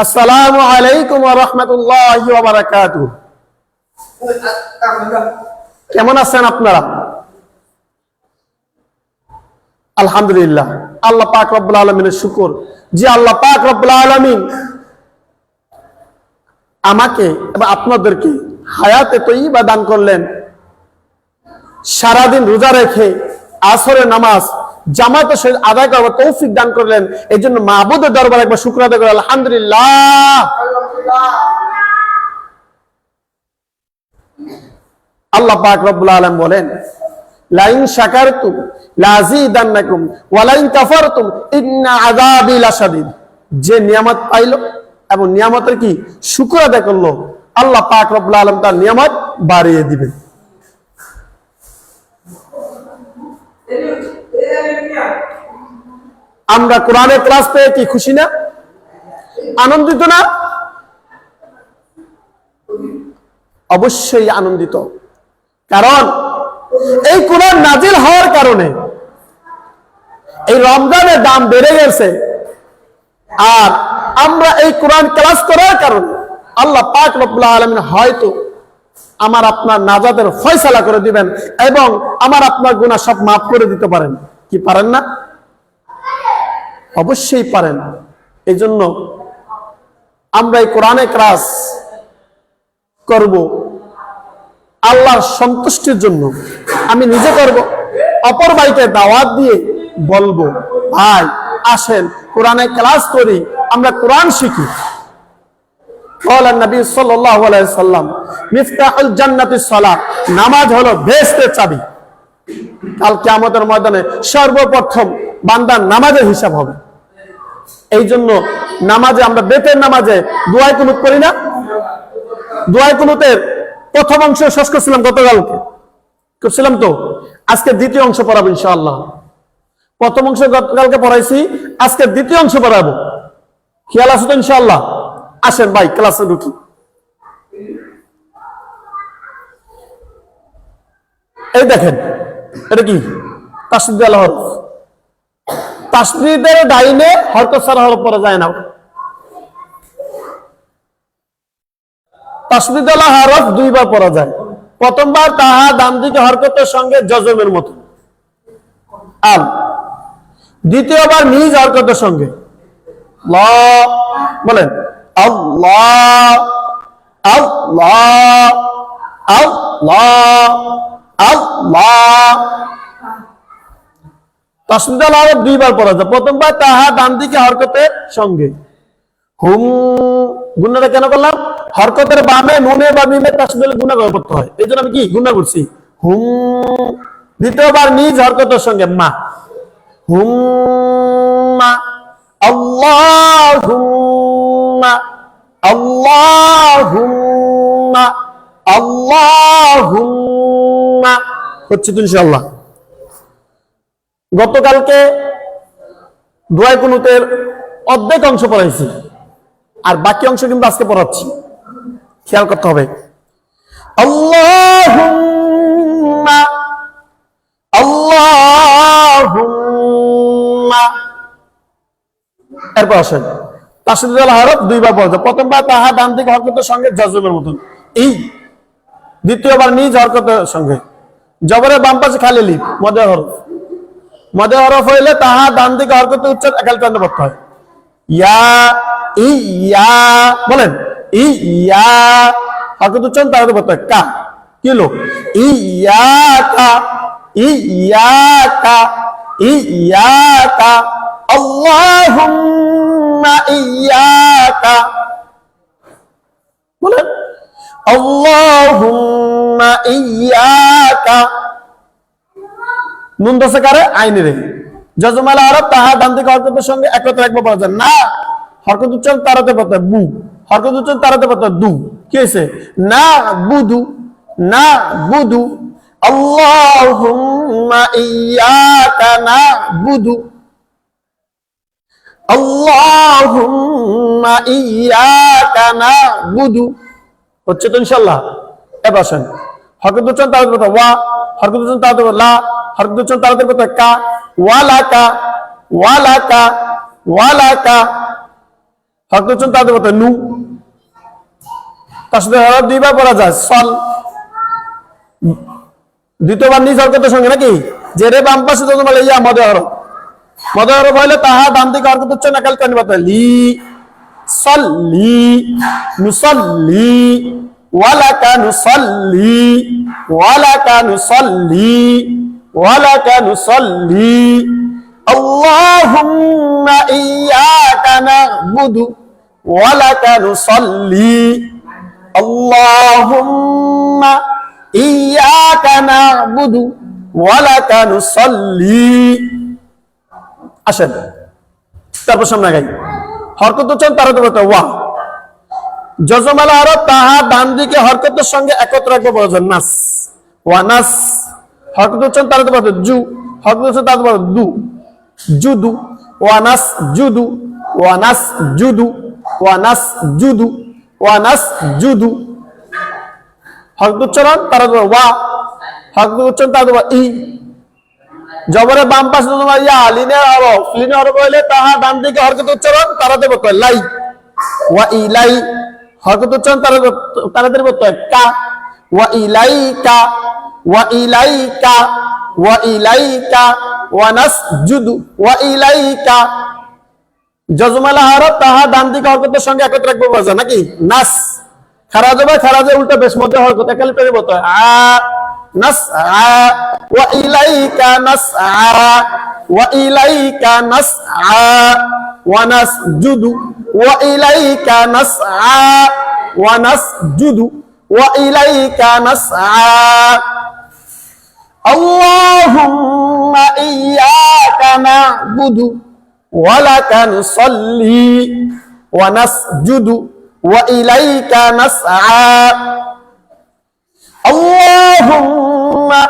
আসসালামু আলাইকুম ওয়া রাহমাতুল্লাহি ওয়া বারাকাতুহু। কেমন আছেন আপনারা? আলহামদুলিল্লাহ, আল্লাহ পাক রব্বুল আলামিনের শুকর যে আল্লাহ পাক রব্বুল আলামিন আমাকে এবং আপনাদেরকে হায়াতে তয়্যিবা দান করলেন। সারাদিন রোজা রেখে আসরের নামাজ জামাতের সহিত আদায় করার তৌফিক দান করলেন। এই জন্য মাবুদের দরবারে একবার শুকর আদায় করে আলহামদুলিল্লাহ। আল্লাহ পাক রব্বুল আলামিন বলেন, লাইন শাকারতুম লাযীদান্নাকুম ওয়া লাইন কাফারতুম ইন্না আযাবি লাশাদীদ। যে নিয়ামত পাইল এবং নিয়ামতের কি শুকর আদায় করলো, আল্লাহ পাক রব্বুল আলামিন তার নিয়ামত বাড়িয়ে দিবেন। আমরা কোরআনের ক্লাস পেয়ে কি খুশি না? আনন্দিত না? অবশ্যই আনন্দিত। কারণ এই কোরআন নাজিল হওয়ার কারণে এই রমজানের দাম বেড়ে গেছে, আর আমরা এই কোরআন ক্লাস করার কারণে আল্লাহ পাক রব্বুল আলামিন হয়তো আমার আপনার নাজাতের ফয়সালা করে দিবেন এবং আমার আপনার গুনাহ সব মাফ করে দিতে পারেন। কি পারেন না? অবশ্যই পারেন। এই জন্য আমরা এই কোরআনে ক্লাস করব আল্লাহর সন্তুষ্টির জন্য। আমি নিজে করব, অপর ভাইকে দাওয়াত দিয়ে বলবো, ভাই আসেন কোরআনে ক্লাস করি, আমরা কোরআন শিখি। বলেন নবী সাল্লাল্লাহু আলাইহি সাল্লাম, মিফতাহুল জান্নাতিস সালাত, নামাজ হলো বেহেশতের চাবি। কাল কিয়ামতের ময়দানে সর্বপ্রথম বান্দার নামাজের হিসাব হবে। এই জন্য নামাজে আমরা বেতের নামাজে দোয়া কুনুত করি না? দোয়া কুনুতের প্রথম অংশ শেষ করছিলাম গতকালকে, করছিলাম তো। আজকে দ্বিতীয় অংশ পড়াবো ইনশাআল্লাহ। প্রথম অংশ গতকালকে পড়াইছি, আজকে দ্বিতীয় অংশ পড়াবো। খেয়াল আছে তো ইনশাআল্লাহ? আসেন ভাই ক্লাসে ঢুকি। এই দেখেন, এটা কি? তাসদীদ আল হরফ। তাসদীদের ডাইনে হরকত ছাড়া হরফ পড়া যায় না। তাসদীদ আল হরফ দুইবার পড়া যায়। প্রথমবার তাহা ডান দিকে হরকতের সঙ্গে জজমের মতো আল, দ্বিতীয়বার নিজ হরকতের সঙ্গে লা। বলেন আল্লাহ আল্লাহ আল্লাহ আল্লাহ। তাসদীদ আল হরফ দুইবার পড়া যায়। প্রথমবার তাহা ডান দিকে হরকতের সঙ্গে। হুম গুণাটা কেন করলাম? হরকতের বামে নুনে বা মিমে তাসদীদ গুণা করতে হয়, এই জন্য আমি কি গুণা করছি হুম। দ্বিতীয়বার নিজ হরকতের সঙ্গে মা, হুম্মা আল্লাহুম্মা আল্লাহুম্মা আল্লাহুম্মা। হচ্ছে তো ইনশাআল্লাহ। গতকালকে দোয়া কুনুতের অর্ধেক অংশ পড়াইছি, আর বাকি অংশ কিন্তু আজকে পড়াচ্ছি। খেয়াল করতে হবে। আল্লাহুম্মা আল্লাহুম্মা। এরপর আসেন তাসদীদ আল হরফ দুইবার পড়া যায়। প্রথমবার তাহা ডান দিকে হরকতের সঙ্গে জজমের মতন এই, দ্বিতীয়বার নিজ হরকতের সঙ্গে। জবরের বাম পাশে খালি লিপ মদে হরফ। মদে হরফ হইলে তাহা ডান দিকে হরকতের উচ্চারণ একাল টানতে পড়তে হয়। ইয়া ইয়া, বলেন ইয়া, হরকত উচ্চারণ তাড়াতে পড়তে হয়। কা কি হলো? ইয়াকা ইয়াকা ইয়াকা আল্লাহুম্মা ইয়াকা। বলেন আল্লাহুম্মা ইয়াকা। নুন দশে কারে? আইনে রে। জজমাল আরব তাহা ডান দিকে হরকতের সঙ্গে একত্রে একবার পড়া যায় না। হরকত উচ্চারণ তাড়াতে পড়তে হয় বু, হরকত উচ্চারণ তাড়াতে পড়তে হয় দু। কি হয়েছে? না বুদু না বুদু। আল্লাহুম্মা ইয়াকা নাবুদু আল্লাহুম্মা ইয়াকা নাবুদু। হচ্ছে তো ইনশাআল্লাহ? এবার আসেন হরকত উচ্চারণ তাড়াতে পড়তে ওয়া, হরকত উচ্চারণ তাড়াতে পড়তে লা, হরকত উচ্চারণ তাড়াতে পড়তে কা। ওয়ালাকা ওয়ালাকা ওয়ালাকা হরকত উচ্চারণ তাদের মতো নু, তার সাথে হরফ দুইবার পড়া যায় সল, দ্বিতীয়বার নিজ হরকতের সঙ্গে নাকি, যে রে বাম পাশে যখন বলে ইয়া মদে হরফ, মদে হরফ হইলে তাহা ডান দিকে হরকত উচ্চারণ একাল করে নিতে লি সল্লি নুসল্লি ওয়ালাকা নুসল্লি ওয়ালাকা নুসল্লি ওয়ালাকা নুসল্লি আল্লাহুম্মা ইয়্যাকা না'বুদু ওয়ালাকা নুসল্লি আল্লাহুম্মা ইয়্যাকা না'বুদু ওয়ালাকা নুসল্লি। আসেন তারপর সামনে গাই হরকত উচ্চারণ তার বলতে ওয়া, যজমালা হরফ তাহা ডান দিকে হরকতের সঙ্গে একত্র রাখবো বলা যায় নাস, ওয়া নাস। হরকত উচ্চারণ তার বলতে জু, হরকত উচ্চারণ তার বলতে দু, জুদু ওয়া নাস জুদু ওয়া নাস জুদু ওয়া নাস জুদু ওয়া নাস জুদু। হরকত উচ্চারণ তার ওয়া, হরকত উচ্চারণ তার ই, জবরে বাম পাশে তোমার ইয়া লিনের হরফ, লিনের হরফ হইলে তাহা ডান দিকে হরকত উচ্চারণ তারাতে বলতে লাই, ওয়া ইলাই। হরকত উচ্চারণ তারাতে বলতে কা, ওয়া ইলাইকা ওয়া ইলাইকা ওয়া ইলাইকা ওয়া নাসজুদু ওয়া ইলাইকা। যজমালা হরফ তাহা ডান দিকে হরকতের সঙ্গে একত্র রাখবো বলা যায় নাকি নাস, খারাজ হবে খারাজে উল্টা বেশ মধ্যে হরকত একালি পেরে বলতে হয় আ নাসআ ওয়া ইলাইকা নাসআ ওয়া ইলাইকা নাসআ ওয়া নাসজুদু ওয়া ইলাইকা নাসআ ওয়া নাসজুদু ওয়া ইলাইকা নাসআ। আল্লাহুম্মা ইয়্যাকা না'বুদু ওয়া লাকা নুসল্লি ওয়া নাসজুদু ওয়া ইলাইকা নাসআ। আল্লাহুম্মা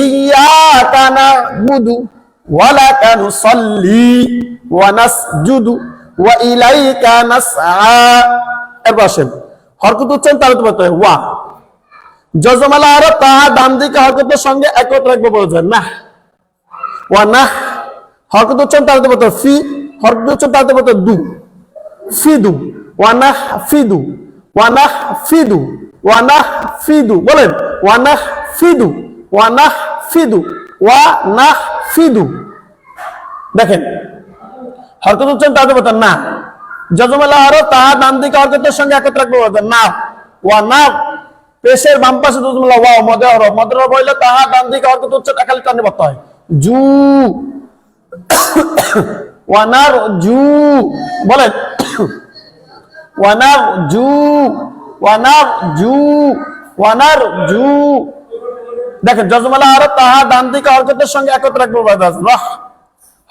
ইয়্যাকা না'বুদু ওয়া লাকা নুসল্লি ওয়া নাসজুদু ওয়া ইলাইকা নাসআ। এরপর আসেন হরকত উচ্চারণ তার বলতে হয় ওয়া, যজমালা হরফ তাহা ডান দিকে হরকতের সঙ্গে একত্র রাখবো বলা যায় না, ওয়া না। হরকত উচ্চারণ তার বলতে ফি, হরকত উচ্চারণ তার বলতে দু, ফিদু ওয়া না ফিদু ওয়া না ফিদু ওয়া না ফিদু, বলেন ওয়া না ফিদু ওয়া না ফিদু ওয়া না ফিদু। দেখেন হরকত উচ্চারণ তার বলতে না, যজমালা হরফ তাহা ডান দিকে হরকতের সঙ্গে একত্র রাখবো বলা যায় না, ওয়া না। পেশের বাম পাশে যজমালা ওয়া, মদে হরফ, মদে হরফ হইলে তাহা ডান দিকে হরকত উচ্চারণ একালি টানে বলতে হয় জু ওয়া নার জু, বলেন ওয়া নার জু ওয়া নার জু ওয়া নার জু। দেখেন যজমালা হরফ তাহা ডান দিকে হরকতের সঙ্গে একত্র রাখবো বলা যায় রহ,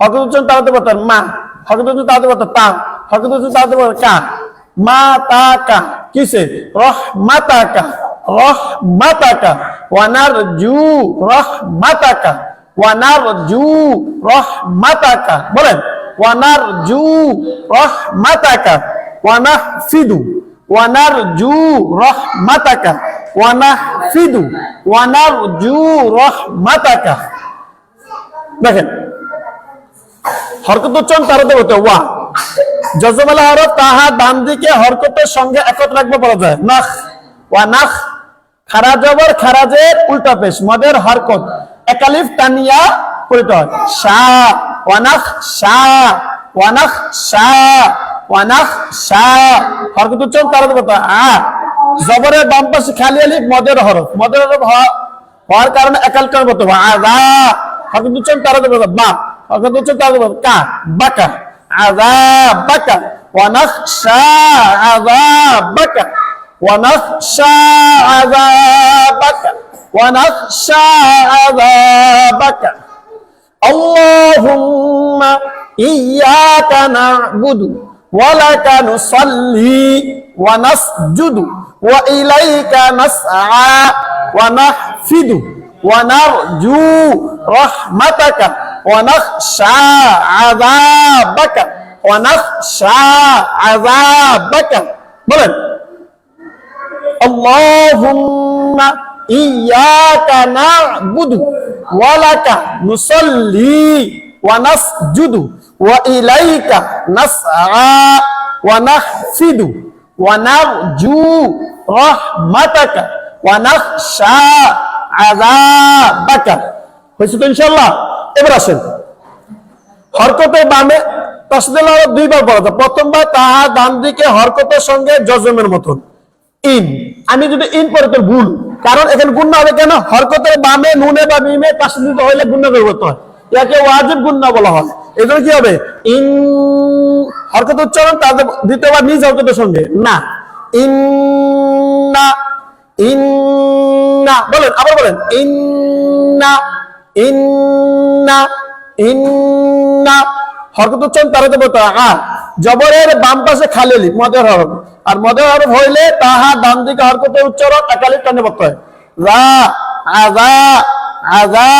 হরকত উচ্চারণ তাড়াতে বলতে মা, হরকত উচ্চারণ তাড়াতে বলতে তা, হরকত উচ্চারণ তাড়াতে বলতে কা, মা তা কা, কিসে রহ মাতাকা রহ মাতাকা ওয়া নার জু রহ মাতাকা ওয়া নার জু রহ মাতাকা, বলেন ওয়া নার জু রহ মাতাকা ওয়া না ফিদু ওয়া নার জু রহ মাতাকা ওয়া না ফিদু ওয়া নার জু রহ মাতাকা। দেখেন হরকত উচ্চারণ তারাতে বলতে ওয়া, যজমালা হরফ তাহা ডান দিকে হরকতের সঙ্গে একত্র রাখবো বলা যায় নাখ, ওয়া নাখ। খারাজ জবর খারাজের উল্টা পেশ, মদের হরকত একালিফ টানিয়া পড়িতে হয় শা, ওয়া নাখ শা ওয়া নাখ শা ওয়া নাখ শা। হরকত উচ্চারণ তারাতে বলতে আ, জবরের বাম পাশে খালি আলিফ মদের হরফ, মদের হরফ হওয়ার কারণে একাল কার বলতে হয় আযা। হরকত উচ্চারণ তারাতে বলতে বা, হরকত উচ্চারণ তারাতে বলতে কা বাকা আযাবাকা ওয়া নাখশা আযাবাকা ওয়া নাখশা আযাবাকা ওয়া নাখশা আযাবাকা। আল্লাহুম্মা ইয়্যাকা না'বুদু ওয়া লাকা নুসল্লি ওয়া নাসজুদু ওয়া ইলাইকা নাসআ ওয়া নাহফিদু ওয়া নারজু রাহমাতাকা ওয়া নাখশা আযাবাকা ওয়া নাখশা আযাবাকা। বলেন আল্লাহুম্মা ইয়্যাকা না'বুদু ওয়া লাকা নুসল্লি ওয়া নাসজুদু ওয়া ইলাইকা নাসআ ওয়া নাহফিদু নাহফিদু ওয়া নারজু রাহমাতাকা ওয়া নাখশা আযাবাকা। হয়েছে তো ইনশাআল্লাহ? এবার আসেন হরকতের বামে তাসদীল আরব দুইবার পড়া যায়। প্রথমবার তাহা ডান দিকে হরকতের সঙ্গে জজমের মতন ইন। আমি যদি ইন পড়ে তো ভুল, কারণ এখানে গুণনা হবে কেন? হরকতের বামে নুনে বা মিমে তাসদীল হইলে গুণনা করতে হয়, ইয়াকে ওয়াজিব গুণনা বলা হয়। এজন্য কি হবে? ইন হরকত উচ্চারণ তাদের দ্বিতীয়বার নিজ হরকতের সঙ্গে না, ইন্না ইন্না বলেন, আবার বলেন ইন্না ইন্না ইন্না। হরকত উচ্চারণ তারাতে বলতে হয়। আর জবরের বাম পাশে খালি আলিফ মদের হরফ, আর মদের হরফ হইলে তাহা ডান দিকে হরকতের উচ্চারণ একালিফ টানে পড়তে হয়। রা আযা আযা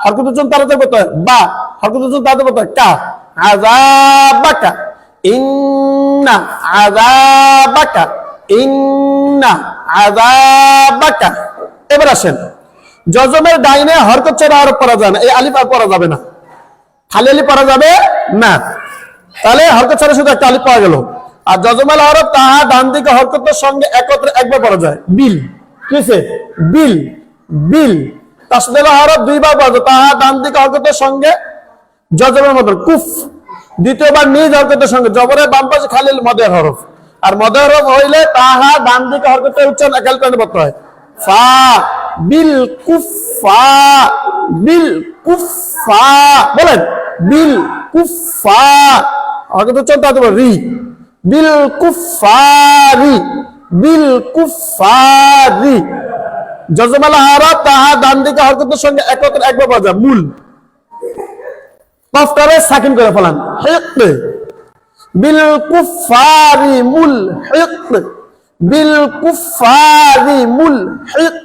হরকত উচ্চারণ তারাতে বলতে হয়। বা হরকত উচ্চারণ তারাতে বলতে হয়। কা আযাবাকা ইন্না আযাবাকা ইন্না আযাবাকা। এবার আসেন জজমের ডাইনে হরকত ছাড়া হরফ পড়া যায় না, এই আলিফ আর পড়া যাবে না, খালি আলিফ পড়া যাবে না। তাহলে হরকত ছাড়া শুধু একটা আলিফ পাওয়া গেল। আর জজমাল হরফ তাহা ডান দিকে হরকতের সঙ্গে একত্রে একবার পড়া যায়। বিল কি হয়েছে? বিল বিল। তাসদীল হরফ দুইবার পড়া যায়, তাহা ডান দিকে হরকতের সঙ্গে জজমের মতন কুফ। দ্বিতীয়বার নিজ হরকতের সঙ্গে জবরের বাম পাশে খালি মদের হরফ, আর মদের হরফ হইলে তাহা ডান দিকে হরকতের উচ্চারণ একাল টানে পড়তে হয়। ফা বিল কুফা বিল কুফা বলেন বিল কুফা হরকত উচ্চারণ তাতে রি বিল কুফারি বিল কুফারি। জজমাল হরফ তাহা ডান দিকে হরকতের সঙ্গে একত্রে একবার পড়া যায়। মূল কফটারে সাকিন করে ফেলান। হিক বিল কুফারি মুল হিক বিল কুফারি মুল হিক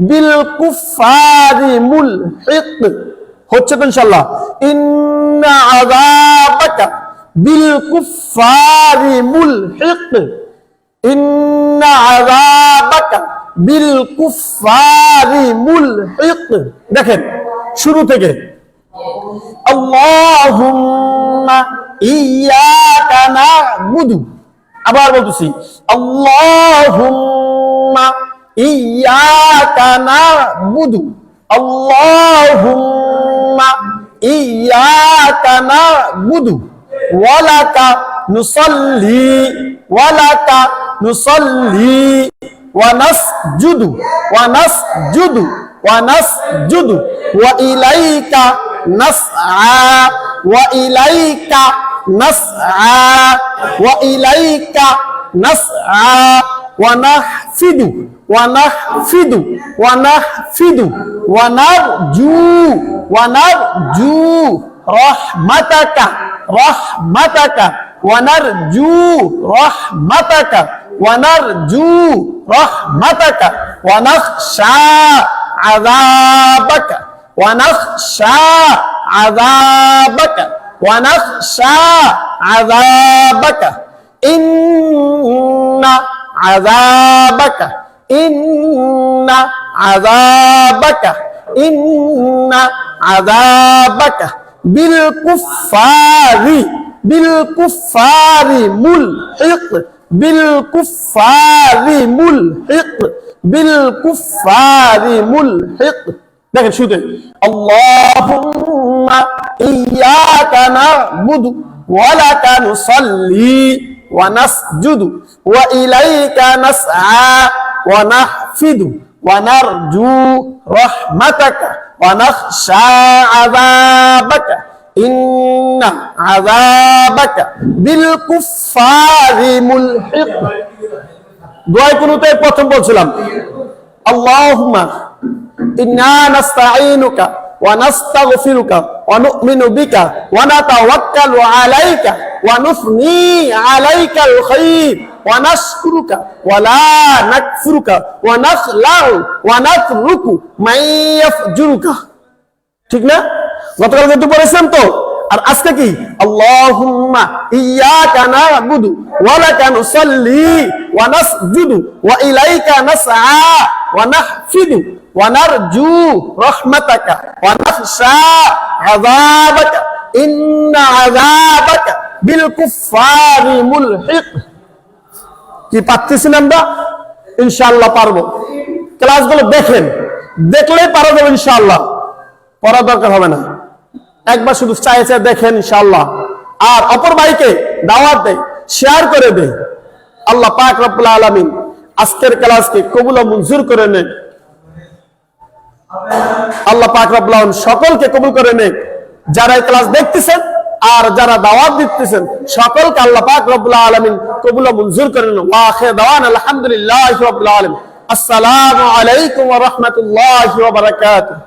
বিল কুফারি মুল হিক। হচ্ছে তো ইনশাআল্লাহ? ইন্না আযাবাকা বিল কুফারি মুল হিক ইন্না আযাবাকা বিল কুফারি মুল হিক। দেখেন শুরু থেকে আল্লাহুম্মা ইয়্যাকা না'বুদু, আবার বলতেছি আল্লাহুম্মা ইয়্যাকা না'বুদু আল্লাহুম্মা ইয়্যাকা না'বুদু ওয়া লাকা নুসাল্লি ওয়া লাকা নুসাল্লি ওয়া নাসজুদু ওয়া নাসজুদু ওয়া নাসজুদু ওয়া ইলাইকা নাসআ ওয়া ইলাইকা নাসআ ওয়া ইলাইকা নাসআ ওয়া নাহফিদু ওয়া নাহফিদু ওয়া নাহফিদু ওয়া নারজু ওয়া নারজু রাহমাতাকা রাহমাতাকা ওয়া নারজু রাহমাতাকা ওয়া নারজু রাহমাতাকা ওয়া নাখশা আযাবাকা ওয়া নাখশা আযাবাকা ওয়া নাখশা আযাবাকা ইন্না আযাবাকা ইন্না আযাবাকা ইন্না আযাবাকা বিল কুফারি মুলহিক বিল কুফারি মুলহিক বিল কুফারি মুলহিক। দেখেন শুধু আল্লাহুম্মা ইয়্যাকা না'বুদু ওয়া লাকা নুসাল্লি ওয়া নাসজুদু ওয়া ইলাইকা নাসআ ওয়া নাহফিদু ওয়া নারজু রাহমাতাকা ওয়া নাখশা আযাবাকা ইন্না আযাবাকা বিল কুফারি মুলহিক। দোয়া কুনুতে প্রথম বলছিলাম আল্লাহুম্মা ইন্না নাস্তাঈনুকা ওয়া নাস্তাগফিরুকা ওয়া নু'মিনু বিকা ওয়া নাতাওয়াক্কালু আলাইকা ওয়া নুসনি আলাইকাল খায়র ওয়া নাশকুরুকা ওয়া লা নাকফুরুকা ওয়া নাখলাউ ওয়া নাতরুকু মান ইয়াফজুরুকা। ঠিক না? গতকাল কিন্তু পড়েছেন তো। আর আজকে কি? আল্লাহুম্মা ইয়্যাকা না'বুদু ওয়া লাকা নুসাল্লি ওয়া নাসজুদু ওয়া ইলাইকা নাসআ ওয়া নাহফিদু ওয়া নারজু রাহমাতাকা ওয়া নাখশা আযাবাকা ইন্না আযাবাকা বিল কুফারি মুলহিক। কি পারতেছি না আমরা? ইনশাআল্লাহ পারবো। ক্লাসগুলো দেখেন, দেখলেই পারা যাবে ইনশাআল্লাহ, পড়া দরকার হবে না। একবার শুধু চাই দেখেন ইনশাআল্লাহ, আর অপর ভাইকে দাওয়াত দেয়, শেয়ার করে দেয়। আল্লাহ পাক রব্বুল আলামিন আজকের ক্লাসকে কবুল ও মঞ্জুর করে নেন। আল্লাহ পাক রব্বুল আলামিন সকলকে কবুল করে নেন। যারা এই ক্লাস দেখতেছেন আর যারা দাওয়াত দিতেছেন সকলকে আল্লাহ পাক রব্বুল আলামিন কবুল ও মঞ্জুর করে নেন। ওয়া আখির দাওয়ানা আলহামদুলিল্লাহি রাব্বিল আলামিন। আসসালামু আলাইকুম ওয়া রাহমাতুল্লাহি ওয়া বারাকাতুহু।